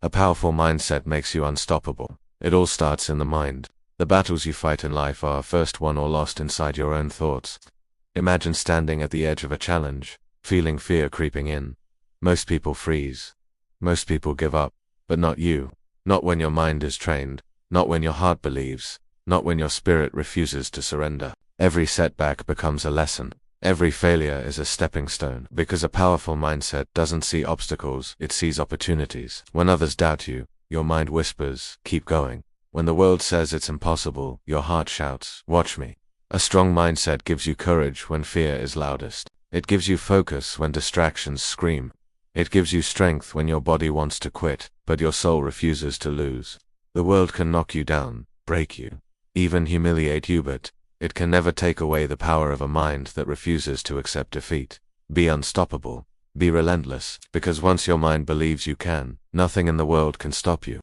A powerful mindset makes you unstoppable. It all starts in the mind. The battles you fight in life are first won or lost inside your own thoughts. Imagine standing at the edge of a challenge, feeling fear creeping in. Most people freeze. Most people give up. But not you. Not when your mind is trained. Not when your heart believes. Not when your spirit refuses to surrender. Every setback becomes a lesson. Every failure is a stepping stone, because a powerful mindset doesn't see obstacles, it sees opportunities. When others doubt you, your mind whispers, keep going. When the world says it's impossible, your heart shouts, watch me. A strong mindset gives you courage when fear is loudest. It gives you focus when distractions scream. It gives you strength when your body wants to quit, but your soul refuses to lose. The world can knock you down, break you, even humiliate you, but it can never take away the power of a mind that refuses to accept defeat. Be unstoppable. Be relentless, because once your mind believes you can, nothing in the world can stop you.